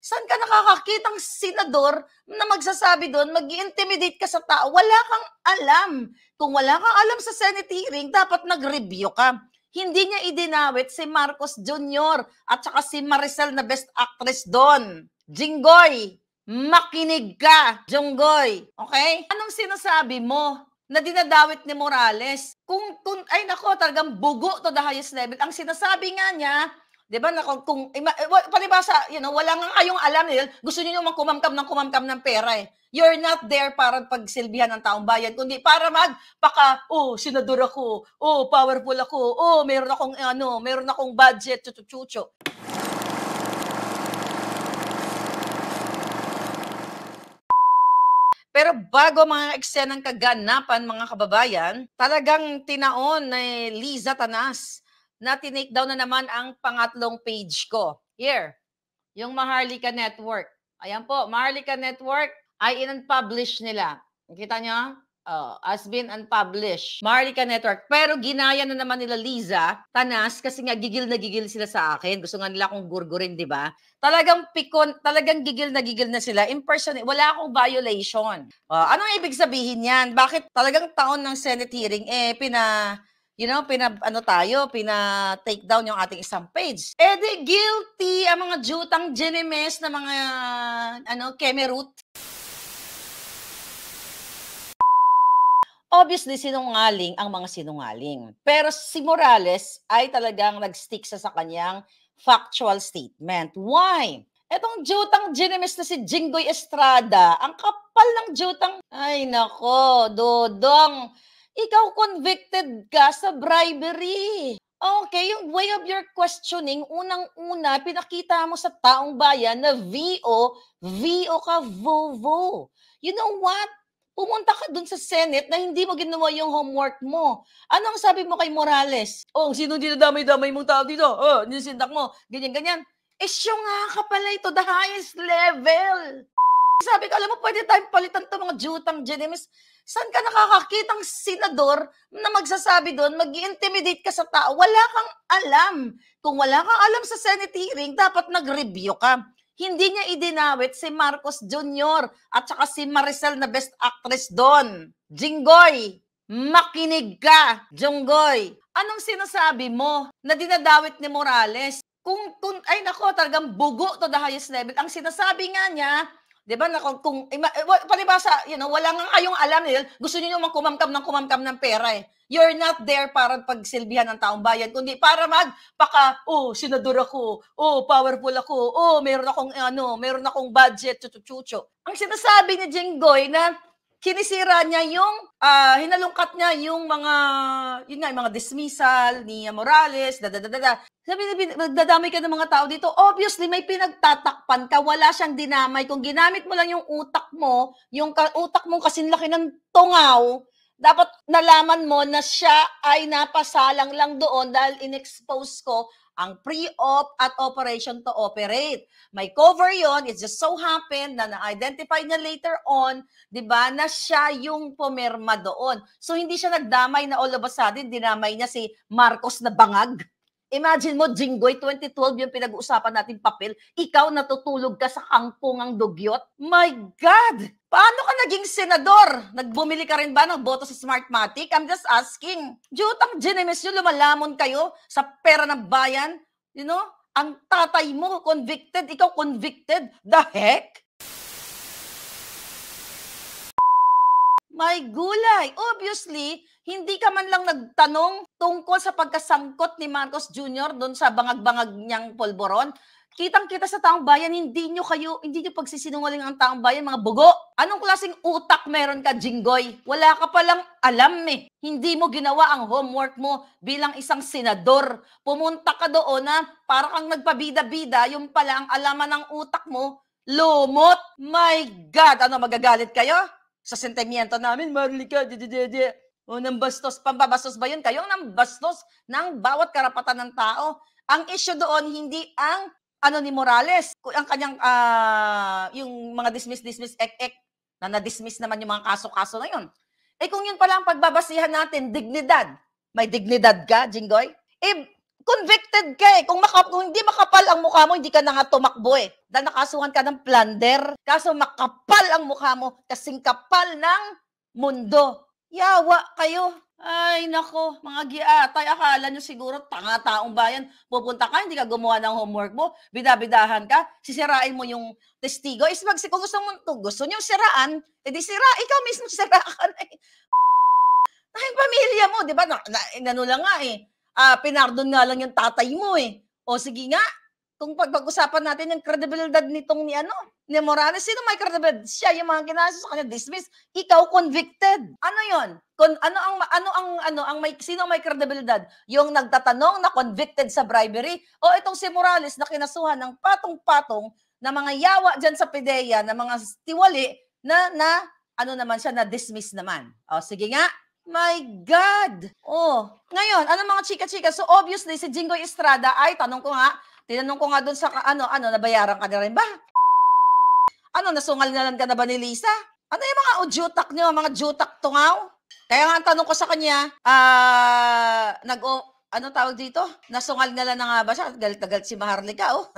Saan ka nakakakitang senador na magsasabi doon, mag-i-intimidate ka sa tao? Wala kang alam. Kung wala kang alam sa Senate hearing, dapat nag-review ka. Hindi niya idinawit si Marcos Jr. at saka si Maricel na best actress doon. Jinggoy, makinig ka, Junggoy. Okay? Anong sinasabi mo na dinadawit ni Morales? Ay nako, talagang bugo to the highest level. Ang sinasabi nga niya, di ba, palibasa, wala nga kayong alam nila, gusto niyo kumamkam ng pera eh. You're not there para pagsilbihan ng taong bayan, kundi para senador ako, powerful ako, meron akong budget, chuchu. Pero bago mga eksenang kaganapan, mga kababayan, talagang tinaon ni Liza Tanas na tinake down na naman ang pangatlong page ko. Here, yung Maharlika Network. Ayan po, Maharlika Network ay in-unpublish nila. Kita nyo? Has been unpublished. Maharlika Network. Pero ginaya na naman nila Liza Tanas kasi nga gigil na gigil sila sa akin. Gusto nga nila akong gurgurin, di ba? Talagang gigil na sila. Impersonate. Wala akong violation. Anong ibig sabihin yan? Bakit talagang taon ng Senate hearing, pina-take down yung ating isang page. Di guilty ang mga jutang Genemes na mga, Kemerut. Obviously, sinungaling ang mga sinungaling. Pero si Morales ay talagang nag-stick sa kanyang factual statement. Why? Etong jutang Genemes na si Jinggoy Estrada, ang kapal ng jutang, ay nako, Dodong, ikaw convicted ka sa bribery. Okay, yung way of your questioning, unang-una, pinakita mo sa taong bayan na VO ka, Vovo. You know what? Pumunta ka dun sa Senate na hindi mo ginawa yung homework mo. Ano ang sabi mo kay Morales? Sino dinadamay-damay mong tao dito? Nisindak mo, ganyan-ganyan. Siya nga ka pala ito, the highest level. Sabi ko, alam mo, pwede tayong palitan ito mga jutang Genemes. Saan ka nakakakitang senador na magsasabi doon, mag-i-intimidate ka sa tao? Wala kang alam. Kung wala kang alam sa Senate hearing, dapat nag-review ka. Hindi niya idinawit si Marcos Jr. at saka si Maricel na best actress doon. Jinggoy, makinig ka, Junggoy. Anong sinasabi mo na dinadawit ni Morales? Ay nako, talagang bugo to the highest level. Ang sinasabi nga niya, di ba, palibasa, wala nga kayong alam nila, gusto niyo kumamkam ng pera eh. You're not there para pagsilbihan ng taong bayan, kundi para senador ako, powerful ako, meron akong budget, chuchu. Ang sinasabi ni Jinggoy na kinisira niya yung, hinalungkat niya yung mga dismissal ni Morales, Sabi niya, nagdadamay ka ng mga tao dito. Obviously, may pinagtatakpan ka. Wala siyang dinamay. Kung ginamit mo lang yung utak mo, yung utak mong kasinlaki ng tungaw, dapat nalaman mo na siya ay napasalang lang doon dahil in-expose ko ang pre-op at operation to operate. May cover yon. It just so happened na na-identify niya later on, di ba, na siya yung pumirma doon. So, hindi siya nagdamay na all of a sudden, dinamay niya si Marcos na bangag. Imagine mo, Jinggoy, 2012 yung pinag-uusapan natin papel, ikaw natutulog ka sa kangpungang dugyot? My God! Paano ka naging senador? Nagbumili ka rin ba ng boto sa Smartmatic? I'm just asking. Jutang Genemes yun, lumalamon kayo sa pera ng bayan? Ang tatay mo convicted, ikaw convicted? The heck? May gulay. Obviously, hindi ka man lang nagtanong tungkol sa pagkasangkot ni Marcos Jr. doon sa bangag-bangag niyang polboron. Kitang-kita sa taong bayan, hindi nyo pagsisinungaling ang taong bayan, mga bugo. Anong klaseng utak meron ka, Jinggoy? Wala ka palang alam eh. Hindi mo ginawa ang homework mo bilang isang senador. Pumunta ka doon na para kang nagpabida-bida, yung pala ang alaman ng utak mo, lumot. My God, magagalit kayo? Sa sentimiento namin, Maharlika, nambastos, pambabastos ba yun? Kayong nambastos ng bawat karapatan ng tao. Ang issue doon, hindi ang ni Morales, ang kanyang, yung mga dismiss, na na-dismiss naman yung mga kaso-kaso na yun. Kung yun pala ang pagbabasihan natin, dignidad. May dignidad ka, Jinggoy? convicted ka eh. Kung hindi makapal ang mukha mo, hindi ka na nga tumakbo eh. Dahil nakasuhan ka ng plunder. Kaso makapal ang mukha mo, kasing kapal ng mundo. Yawa kayo. Ay, nako, mga giatay, akala nyo siguro tanga-taong bayan. Pupunta ka, hindi ka gumawa ng homework mo, bidabidahan ka, sisirain mo yung testigo. Kung gusto nyo siraan, edi sira, ikaw mismo sira ka na eh. Ay, pamilya mo, di ba? Ano lang nga eh. Pinardon nga lang yung tatay mo eh. O sige nga, kung pag-usapan natin yung credibilidad nitong ni Morales, sino may credibilidad? Siya, yung mga kinaso sa kanya, dismiss. Ikaw, convicted. Ano yon? Sino may credibilidad? Yung nagtatanong na convicted sa bribery o itong si Morales na kinasuhan ng patong-patong na mga yawa dyan sa PIDEA, na mga tiwali na naman siya, na dismiss naman. O sige nga. My God! Oh, ngayon, ano mga chika-chika? So obviously, si Jinggoy Estrada, tinanong ko nga doon sa, nabayaran ka na rin ba? Nasungal na lang ka na ba ni Lisa? Ano yung mga ujutak niyo, mga jutak tungaw? Kaya nga ang tanong ko sa kanya, tawag dito? Nasungal na lang na nga ba siya? Galit na galit si Maharlika, oh.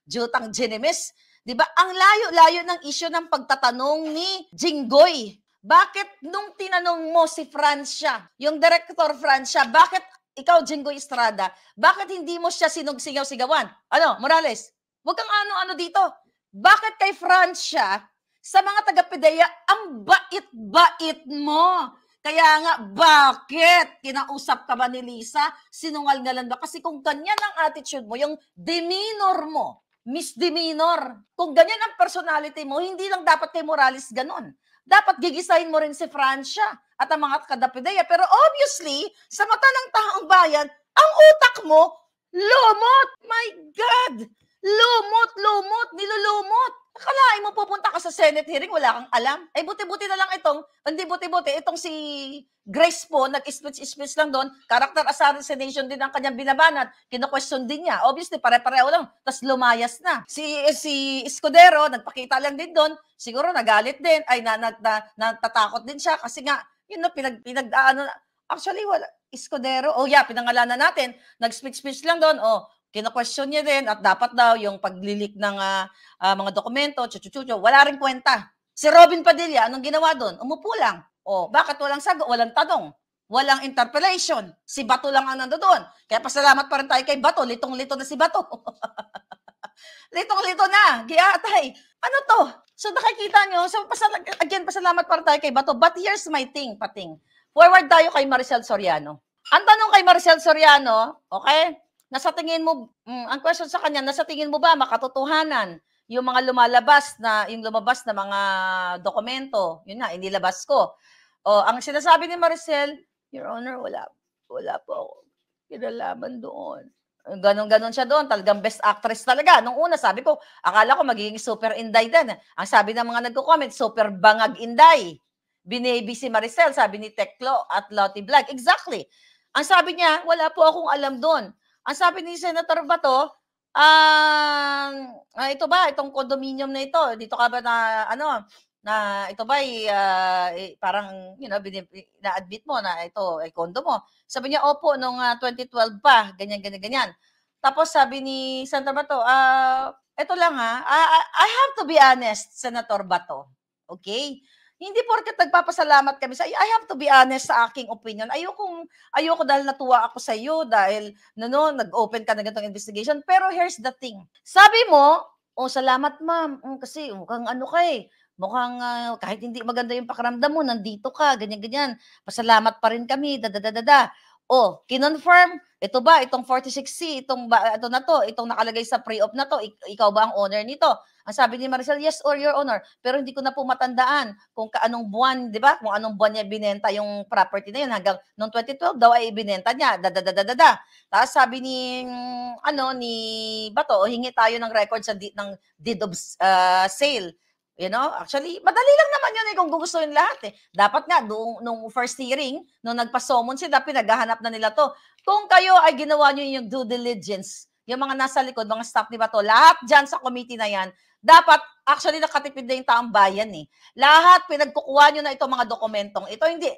Jutang Ginimis. Diba? Ang layo-layo ng issue ng pagtatanong ni Jinggoy. Bakit nung tinanong mo si Francia, yung Director Francia, bakit ikaw, Jinggoy Estrada, bakit hindi mo siya sigaw-sigawan? Morales, huwag kang ano-ano dito. Bakit kay Francia, sa mga taga-PIDEA, ang bait-bait mo? Kaya nga, bakit kinausap ka ba ni Lisa? Sinungal-ngalan ba? Kasi kung ganyan ang attitude mo, yung demeanor mo, misdemeanor, kung ganyan ang personality mo, hindi lang dapat kay Morales ganon. Dapat gigisahin mo rin si Francia at ang mga taga-PIDEA. Pero obviously, sa mata ng taong bayan, ang utak mo, lumot! My God! Lumot, nilulumot. Akalain mo pupunta ka sa Senate hearing, wala kang alam. Ay buti-buti na lang itong si Grace po, nag-speech lang doon, character assassination din ang kanyang binabanat, kino-question din niya. Obviously, pare-pareho lang, tas lumayas na. Si Escudero, nagpakita lang din doon, siguro nagalit din, ay natatakot din siya, kasi nga, actually, wala, Escudero, pinangalanan natin, nag-speech lang doon, kino-question niya din at dapat daw yung pag-leak ng mga dokumento, wala rin kwenta. Si Robin Padilla, anong ginawa doon? Umupo lang. Bakit walang sagot, walang tanong, walang interpellation? Si Bato lang ang nandoon. Kaya pasalamat pa rin tayo kay Bato, litong-lito na si Bato. Litong-lito na, giatay. Ano to? So nakikita nyo, pasalamat pa rin tayo kay Bato. But here's my pating. Forward tayo kay Maricel Soriano. Ang tanong kay Maricel Soriano, okay? Ang question sa kanya, nasa tingin mo ba makatotohanan yung mga lumabas na mga dokumento? Yun na, inilabas ko. Ang sinasabi ni Maricel, Your Honor, wala po ako kinalaman doon. Ganon siya doon, talagang best actress talaga. Nung una, sabi ko, akala ko magiging super inday din. Ang sabi ng mga nagko-comment, super bangag inday. Binaby si Maricel, sabi ni Teklo at Lottie Vlog. Exactly. Ang sabi niya, wala po akong alam doon. Ang sabi ni Senator Bato, ito ba, itong condominium na ito, dito ka ba na ito ba parang, na-admit mo na ito ay condo mo. Sabi niya, opo, nung 2012 pa, ganyan. Tapos sabi ni Senator Bato, ito lang I have to be honest, Senator Bato. Okay? Hindi porket nagpapasalamat kami I have to be honest sa aking opinion. Ayoko dahil natuwa ako sa iyo dahil nag-open ka na ganitong investigation. Pero here's the thing. Sabi mo, salamat ma'am, kasi mukhang mukhang kahit hindi maganda yung pakiramdam mo, nandito ka, ganyan. Pasalamat pa rin kami, kinonfirm, ito ba, itong 46C, itong nakalagay sa pre-op na to, ikaw ba ang owner nito? Ang sabi ni Maricel, yes, or your honor. Pero hindi ko na po matandaan kung anong buwan, di ba? Kung anong buwan niya binenta yung property na yun. Hanggang noong 2012 daw ay ibinenta niya. Tapos sabi ni Bato, hingi tayo ng record ng deed of sale. Actually, madali lang naman yun kung gugustuhin lahat Dapat nga, nung first hearing, nung nagpa-summon sila, pinaghahanap na nila to. Kung kayo ay ginawa nyo yung due diligence, yung mga nasa likod, mga staff ni Bato, lahat dyan sa committee na yan, dapat, actually, nakatipid na yung taong bayan Lahat, pinagkukuha nyo na itong mga dokumentong ito, hindi.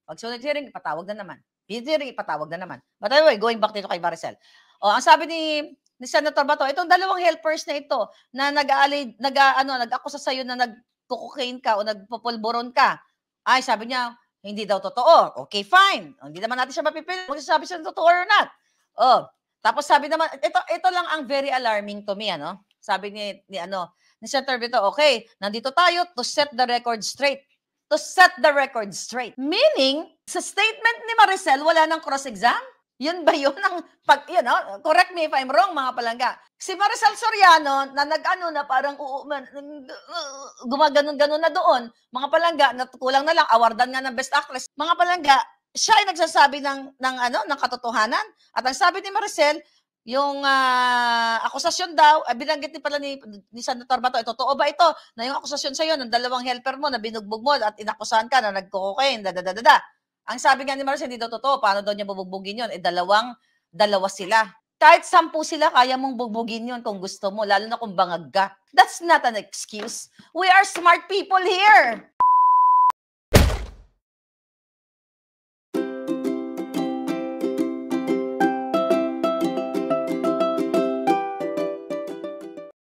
Pag sunod hearing, patawag na naman. PDRA, ipatawag na naman. But anyway, going back dito kay Maricel. Oh, ang sabi ni Senator Bato, itong dalawang helpers na ito na nag-akusa sa'yo na nagko-cocaine ka o nagpupulburon ka. Ay, sabi niya, hindi daw totoo. Okay, fine. Hindi naman natin siya mapipilit kung sabi siya totoo or not. Oh, tapos sabi naman, ito lang ang very alarming to me, ano? Sabi ni Senator Bato, okay, nandito tayo to set the record straight. To set the record straight. Meaning, sa statement ni Maricel, wala nang cross-exam? Yun ba yun? Correct me if I'm wrong, mga palangga. Si Maricel Soriano, na na parang gumaganon-ganon na doon, mga palangga, kulang na lang, awardan nga ng Best Actress, mga palangga, siya ay nagsasabi ng katotohanan. At ang sabi ni Maricel, yung akusasyon daw, binanggit din pala ni Senator Bato, totoo ba ito na yung akusasyon sa'yo ng dalawang helper mo na binugbog mo at inakusahan ka na nagko-cocaine, Ang sabi nga ni Maricel, hindi daw totoo. Paano daw niya bubugbugin yun? Dalawa sila. Kahit 10 sila, kaya mong bugbugin yun kung gusto mo, lalo na kung bangag ka. That's not an excuse. We are smart people here.